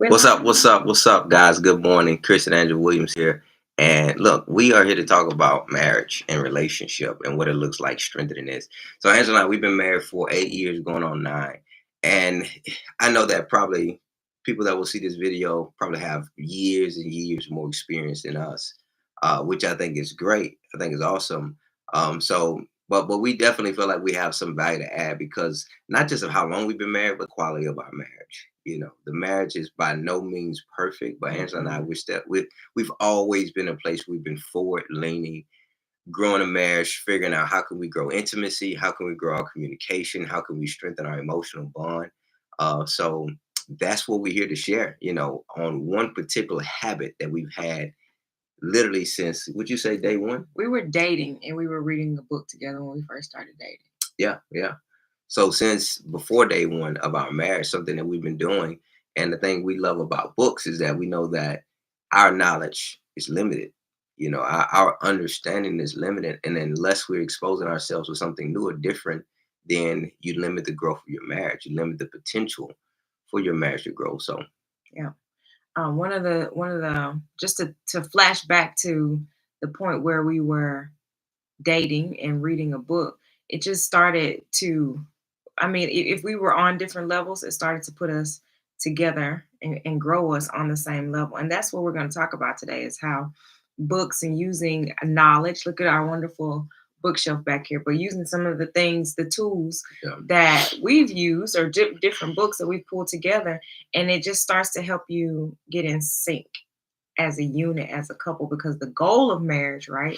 We're What's up? What's live. up? What's up, guys? Good morning. Chris and Angela Williams here. And look, we are here to talk about marriage and relationship and what it looks like strengthening this. So, Angela and I, we've been married for 8 years, going on 9. And I know that probably people that will see this video probably have years and years more experience than us, which I think is great. I think is awesome. But we definitely feel like we have some value to add because not just of how long we've been married, but quality of our marriage. The marriage is by no means perfect, but Angela and I Mhm. wish that we've always been a place we've been forward leaning, growing a marriage, figuring out how can we grow intimacy, how can we grow our communication, how can we strengthen our emotional bond. So that's what we're here to share, on one particular habit that we've had literally since, would you say day one? We were dating and we were reading a book together when we first started dating. Yeah, yeah. So since before day one of our marriage, something that we've been doing, and the thing we love about books is that we know that our knowledge is limited. Our understanding is limited, and unless we're exposing ourselves to something new or different, then you limit the growth of your marriage. You limit the potential for your marriage to grow. So Yeah. One of the just to flash back to the point where we were dating and reading a book, it just started to, I mean, if we were on different levels, it started to put us together and grow us on the same level. And that's what we're going to talk about today is how books and using knowledge. Look at our wonderful bookshelf back here, but using some of the things, the tools yeah, that we've used or different books that we've pulled together, and it just starts to help you get in sync as a unit, as a couple, because the goal of marriage, right,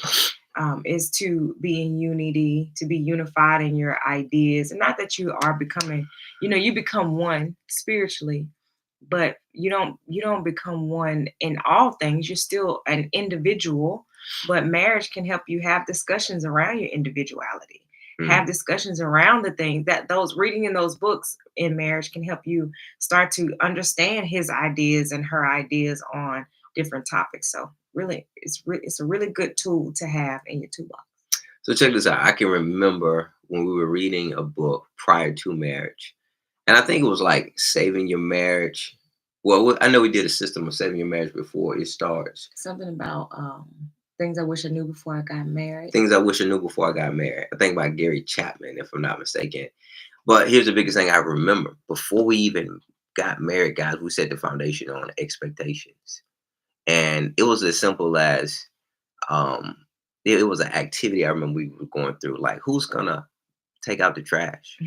is to be in unity, to be unified in your ideas, and not that you are becoming, you become one spiritually, but you don't become one in all things. You're still an individual, but marriage can help you have discussions around your individuality, have mhm. discussions around the things that those reading in those books in marriage can help you start to understand his ideas and her ideas on different topics. So really, it's a really good tool to have in your toolbox. So check this out. I can remember when we were reading a book prior to marriage. And I think it was like Saving Your Marriage. Well, I know we did a system of saving your marriage before it starts. Something about things I wish I knew before I got married. Things I wish I knew before I got married. I think by Gary Chapman, if I'm not mistaken. But here's the biggest thing I remember. Before we even got married, guys, we set the foundation on expectations. And it was as simple as um it was an activity I remember we were going through. Like, who's gonna take out the trash?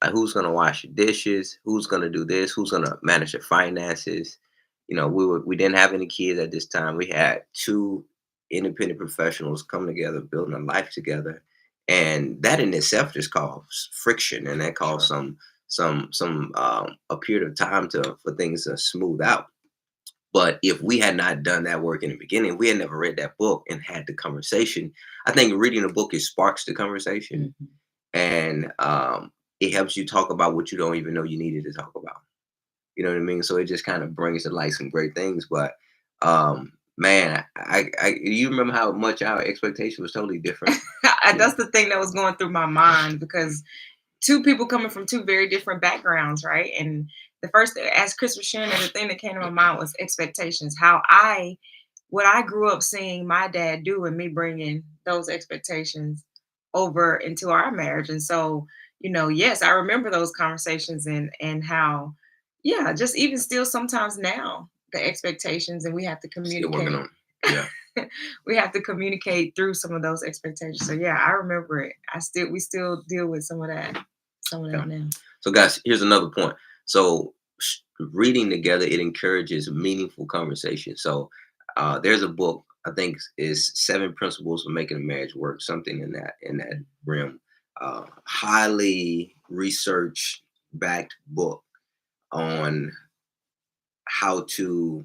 Like, who's gonna wash the dishes? Who's gonna do this? Who's gonna manage the finances? We didn't have any kids at this time. We had two independent professionals coming together, building a life together, and that in itself just caused friction, and that caused Sure. some a period of time to for things to smooth out. But if we had not done that work in the beginning, we had never read that book and had the conversation. I think reading a book, it sparks the conversation, Mhm. and it helps you talk about what you don't even know you needed to talk about. You know what I mean? So it just kind of brings to light some great things. But man, you remember how much our expectation was totally different. You know, That's the thing that was going through my mind because two people coming from two very different backgrounds, right? And the first, as Chris was sharing, the thing that came to my mind was expectations. What I grew up seeing my dad do, and me bringing those expectations over into our marriage. And so, yes, I remember those conversations and how, yeah, just even still sometimes now the expectations, and we have to still working communicate. on it. Yeah. We have to communicate through some of those expectations. So yeah, I remember it. We still deal with some of Yeah. that now. So, guys, here's another point. So, reading together, it encourages meaningful conversation. So, there's a book I think is Seven Principles for Making a Marriage Work, something in that realm. Highly research backed book on how to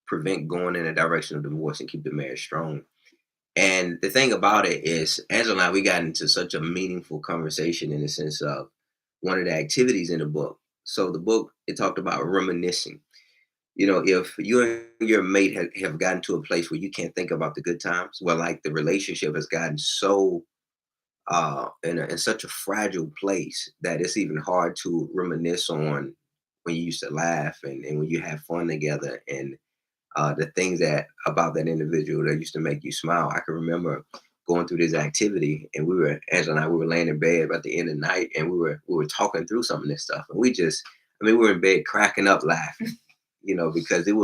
prevent going in a direction of divorce and keep the marriage strong. And the thing about it is, Angela and I, we got into such a meaningful conversation in the sense of one of the activities in the book. So the book, it talked about reminiscing. If you and your mate have gotten to a place where you can't think about the good times, well, like the relationship has gotten so in such a fragile place that it's even hard to reminisce on when you used to laugh and when you had fun together, and the things that about that individual that used to make you smile. I can remember going through this activity, and Angela and I, we were laying in bed at the end of the night, and we were talking through some of this stuff, and we were in bed cracking up laughing, because it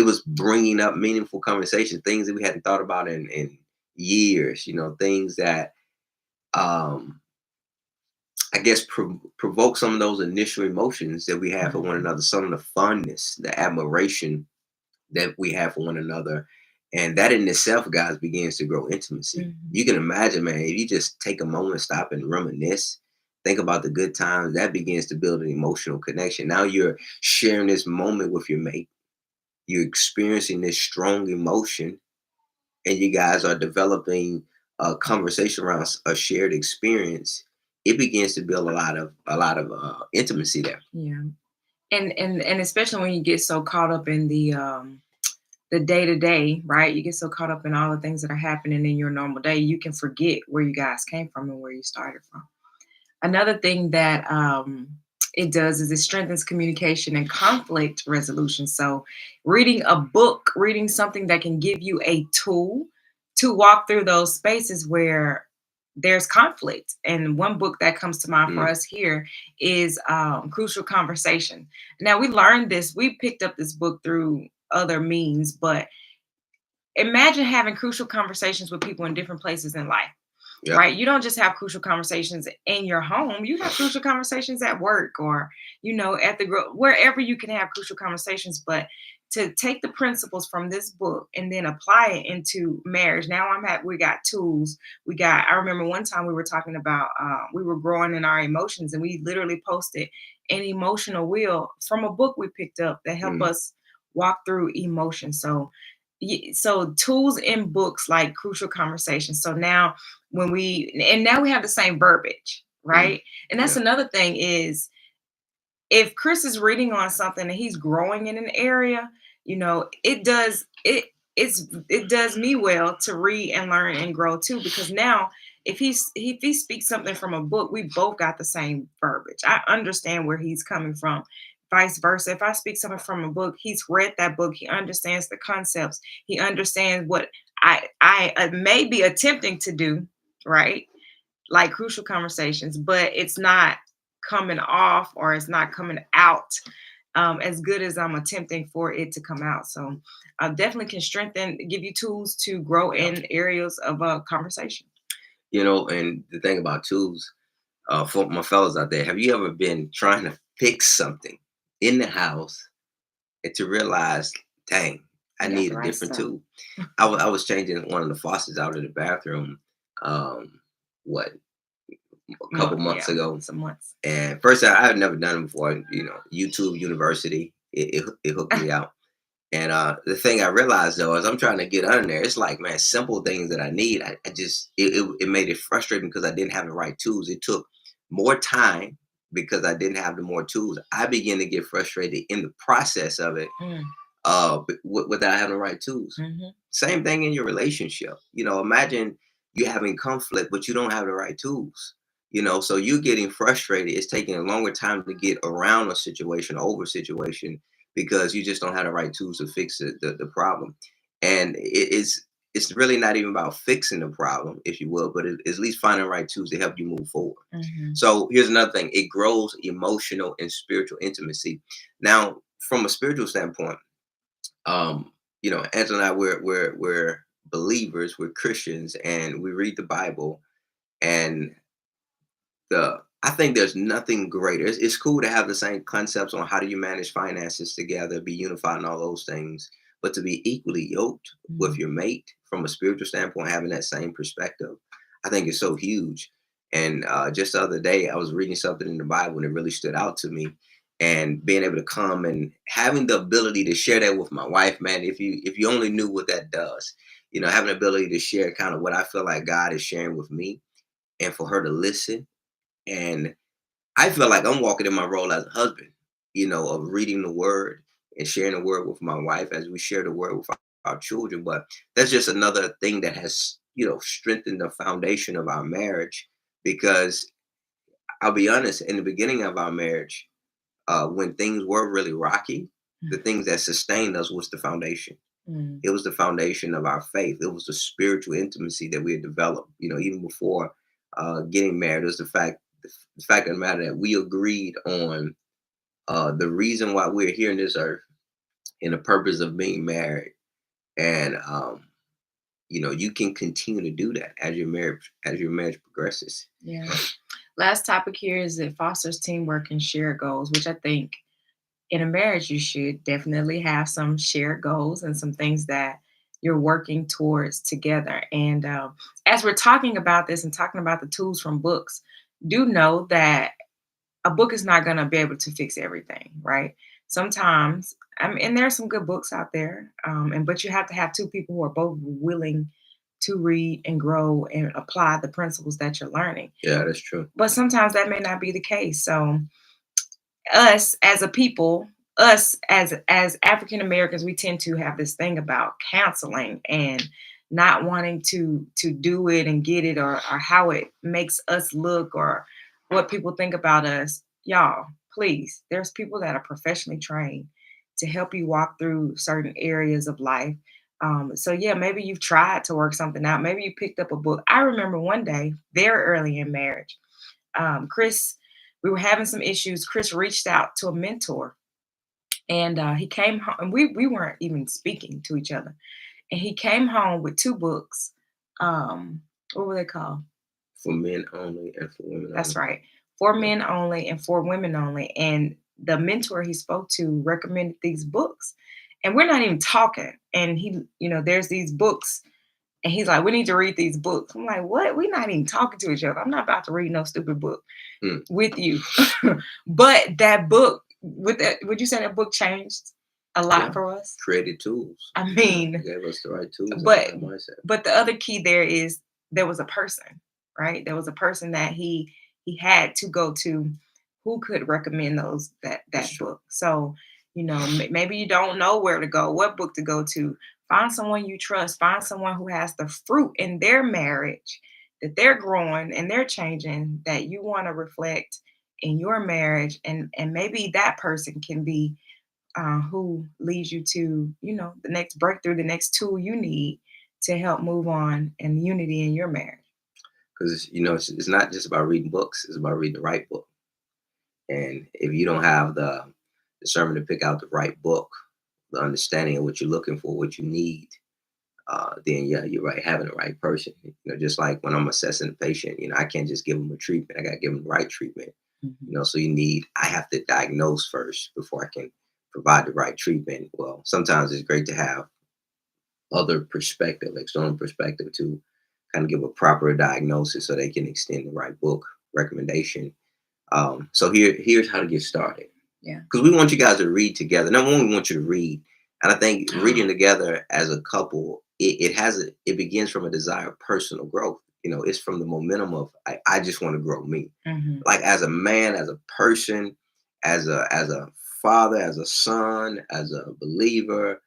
was bringing up meaningful conversation, things that we hadn't thought about in years, things that um I guess provoke some of those initial emotions that we have for one Mhm. another, some of the fondness, the admiration that we have for one another. And that in itself, guys, begins to grow intimacy. Mhm. You can imagine, man, if you just take a moment, stop and reminisce, think about the good times, that begins to build an emotional connection. Now you're sharing this moment with your mate. You're experiencing this strong emotion, and you guys are developing a conversation around a shared experience. It begins to build a lot of intimacy there. Yeah. And especially when you get so caught up in the day to day, right? You get so caught up in all the things that are happening in your normal day, you can forget where you guys came from and where you started from. Another thing that it does is it strengthens communication and conflict resolution. So, reading a book, reading something that can give you a tool to walk through those spaces where there's conflict. And one book that comes to mind for Mm, us here is Crucial Conversation. Now, we learned this, we picked up this book through other means, but imagine having crucial conversations with people in different places in life, yep. right? You don't just have crucial conversations in your home, you have crucial conversations at work or, at wherever you can have crucial conversations. But to take the principles from this book and then apply it into marriage, now we got tools. I remember one time we were talking about, we were growing in our emotions, and we literally posted an emotional wheel from a book we picked up that help Mm, us walk through emotion. So tools in books like Crucial Conversations. So now we have the same verbiage, mm, right? And that's yeah. another thing is, if Chris is reading on something and he's growing in an area, it does me well to read and learn and grow too, because now if he speaks something from a book, we both got the same verbiage. I understand where he's coming from. Vice versa. If I speak something from a book, he's read that book, he understands the concepts, he understands what I may be attempting to do, right? Like Crucial Conversations, but it's not coming off, or it's not coming out as good as I'm attempting for it to come out. So definitely can give you tools to grow Yeah. in areas of conversation. And the thing about tools, for my fellas out there, have you ever been trying to fix something in the house and to realize, dang, I You got need the a right different stuff. tool? I was changing one of the faucets out of the bathroom, what, a couple months Yeah, ago. some months. And first, I had never done it before. YouTube University, it hooked me out. And the thing I realized though, as I'm trying to get under there, it's like, man, simple things that I need. I just it made it frustrating because I didn't have the right tools. It took more time because I didn't have the more tools. I began to get frustrated in the process of it, Mm, without having the right tools. mhm. Same thing in your relationship. Imagine you having conflict, but you don't have the right tools. So you getting frustrated. It's taking a longer time to get around a situation, over a situation, because you just don't have the right tools to fix the problem. And it's really not even about fixing the problem, if you will, but it's at least finding the right tools to help you move forward. Mhm. So here's another thing: it grows emotional and spiritual intimacy. Now, from a spiritual standpoint, Angela and I, we're believers, we're Christians, and we read the Bible. And I think there's nothing greater. It's cool to have the same concepts on how do you manage finances together, be unified, and all those things. But to be equally yoked with Mhm. your mate from a spiritual standpoint, having that same perspective, I think is so huge. And just the other day, I was reading something in the Bible and it really stood out to me. And being able to come and having the ability to share that with my wife, man, if you only knew what that does, having the ability to share kind of what I feel like God is sharing with me, and for her to listen. And I feel like I'm walking in my role as a husband, of reading the word and sharing the word with my wife as we share the word with our children. But that's just another thing that has, strengthened the foundation of our marriage. Because I'll be honest, in the beginning of our marriage, when things were really rocky, the things that sustained us was the foundation. Mm, It was the foundation of our faith. It was the spiritual intimacy that we had developed. Even before getting married, it was the fact of the matter that we agreed on the reason why we're here on this earth and the purpose of being married. And you can continue to do that as your marriage progresses. yeah. Last topic here is it fosters teamwork and shared goals, which I think in a marriage you should definitely have some shared goals and some things that you're working towards together. And as we're talking about this and talking about the tools from books, do know that a book is not going to be able to fix everything, right? Sometimes, and there are some good books out there, and but you have to have two people who are both willing to read and grow and apply the principles that you're learning. Yeah, that's true. But sometimes that may not be the case. So us as a people, us as African Americans, we tend to have this thing about canceling and not wanting to do it and get it, or how it makes us look, or what people think about us. Y'all, please, there's people that are professionally trained to help you walk through certain areas of life. So yeah, maybe you've tried to work something out. Maybe you picked up a book. I remember one day, very early in marriage, Chris, we were having some issues. Chris reached out to a mentor, and he came home, and we weren't even speaking to each other. And he came home with two books. What were they called? For men only and for women That's only. right. For Yeah. men only and for women only. And the mentor he spoke to recommended these books. And we're not even talking. And there's these books. And he's like, we need to read these books. I'm like, what? We're not even talking to each other. I'm not about to read no stupid book Hmm. with you. But that book, with that, would you say that book changed a lot Yeah. for us? Created tools. I mean, Gave us the right tools and the but right mindset. but the other key there is there was a person, right? There was a person that he had to go to who could recommend That's that true. book. So, maybe you don't know where to go, what book to go to. Find someone you trust, find someone who has the fruit in their marriage that they're growing and they're changing, that you want to reflect in your marriage, and maybe that person can be who leads you to, the next breakthrough, the next tool you need to help move on and unity in your marriage. Because it's not just about reading books; it's about reading the right book. And if you don't have the discernment to pick out the right book, the understanding of what you're looking for, what you need, then yeah, you're right. Having the right person, just like when I'm assessing a patient, I can't just give them a treatment. I got to give them the right treatment. Mhm. So I have to diagnose first before I can provide the right treatment. Well, sometimes it's great to have other perspective, external perspective, to kind of give a proper diagnosis so they can extend the right book recommendation. So here's how to get started, Yeah. because we want you guys to read together. Number one, we want you to read, and I think reading together as a couple, it begins from a desire of personal growth. It's from the momentum of I just want to grow me, Mhm. like as a man, as a person, as a father, as a son, as a believer,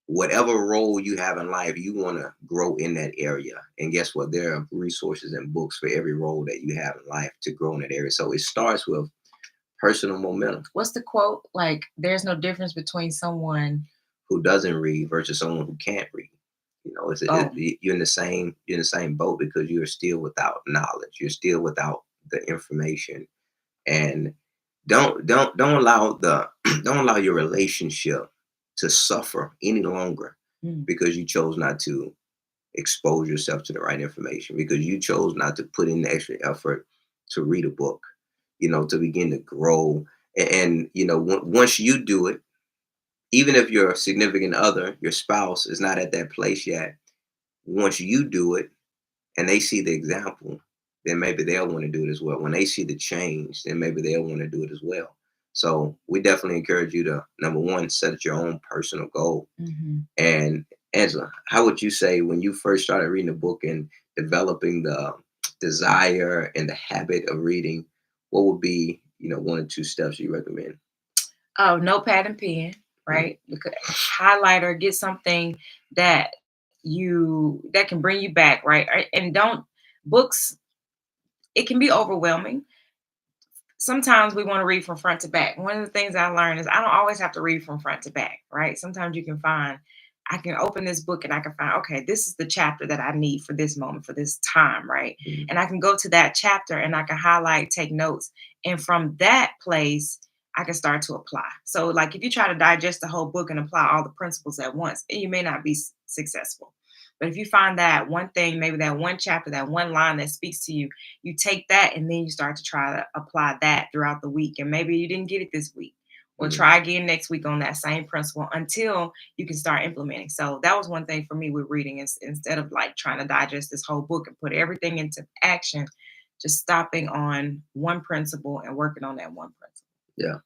whatever role you have in life, you want to grow in that area. And guess what? There are resources and books for every role that you have in life to grow in that area. So it starts with personal momentum. What's the quote? Like, there's no difference between someone. Who doesn't read versus someone who can't read? Oh, You're in the same boat, because you're still without knowledge. You're still without the information, and don't allow the don't allow your relationship to suffer any longer mm, because you chose not to expose yourself to the right information, because you chose not to put in the extra effort to read a book, to begin to grow. And once you do it, even if your significant other, your spouse, is not at that place yet, once you do it and they see the example, then maybe they'll want to do it as well. When they see the change, then maybe they'll want to do it as well. So we definitely encourage you to, number one, set your own personal goal. mhm. And Angela, how would you say, when you first started reading a book and developing the desire and the habit of reading, what would be, one or two steps you recommend? Oh, notepad and pen, Mm. right? Because highlighter, get something that that can bring you back, right? And don't books. It can be overwhelming. sometimes we want to read from front to back. One of the things I learned is I don't always have to read from front to back, right? Sometimes you can find, I can open this book and I can find, okay, this is the chapter that I need for this moment, for this time, right? Mhm. And I can go to that chapter and I can highlight, take notes. And from that place, I can start to apply. So, like, if you try to digest the whole book and apply all the principles at once, you may not be successful. But if you find that one thing, maybe that one chapter, that one line that speaks to you, you take that and then you start to try to apply that throughout the week. And maybe you didn't get it this week. Well, Mhm. try again next week on that same principle until you can start implementing. So that was one thing for me with reading is instead of like trying to digest this whole book and put everything into action, just stopping on one principle and working on that one principle. Yeah.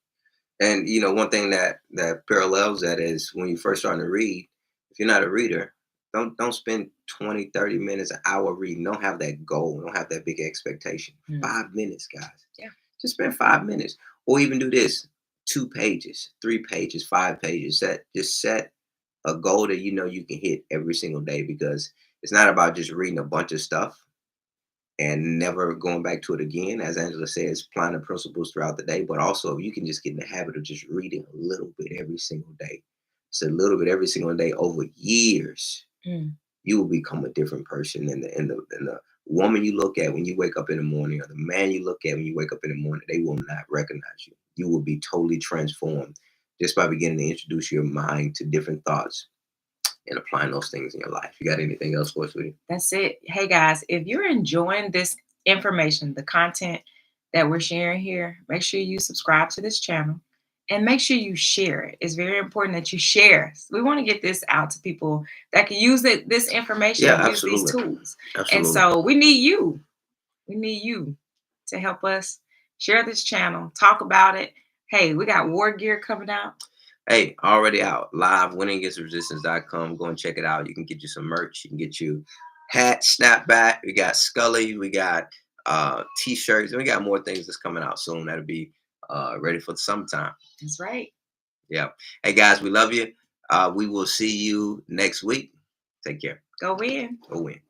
And one thing that parallels that is when you first starting to read, if you're not a reader, don't spend 20, 30 minutes, an hour reading. Don't have that goal. Don't have that big expectation. Mm. 5 minutes, guys. Yeah. Just spend 5 minutes. Or even do this. 2 pages, 3 pages, 5 pages. Set a goal that you can hit every single day because it's not about just reading a bunch of stuff and never going back to it again. As Angela says, applying the principles throughout the day, but also you can just get in the habit of just reading a little bit every single day. It's a little bit every single day over years. Mm. You will become a different person. And the woman you look at when you wake up in the morning, or the man you look at when you wake up in the morning, they will not recognize you. You will be totally transformed just by beginning to introduce your mind to different thoughts and applying those things in your life. You got anything else for us, sweetie? That's it. Hey guys, if you're enjoying this information, the content that we're sharing here, make sure you subscribe to this channel and make sure you share it. It's very important that you share. We want to get this out to people that can use this information Yeah, and use these absolutely. tools. And Absolutely. so we need you. We need you to help us share this channel, talk about it. Hey, we got war gear coming out. Hey, already out live winningagainstresistance.com. Go and check it out. You can get you some merch. You can get you hat, snapback. We got Scully. We got t-shirts, and we got more things that's coming out soon that'll be ready for the summertime. That's right. Yeah. Hey guys, we love you. We will see you next week. Take care. Go win. Go win.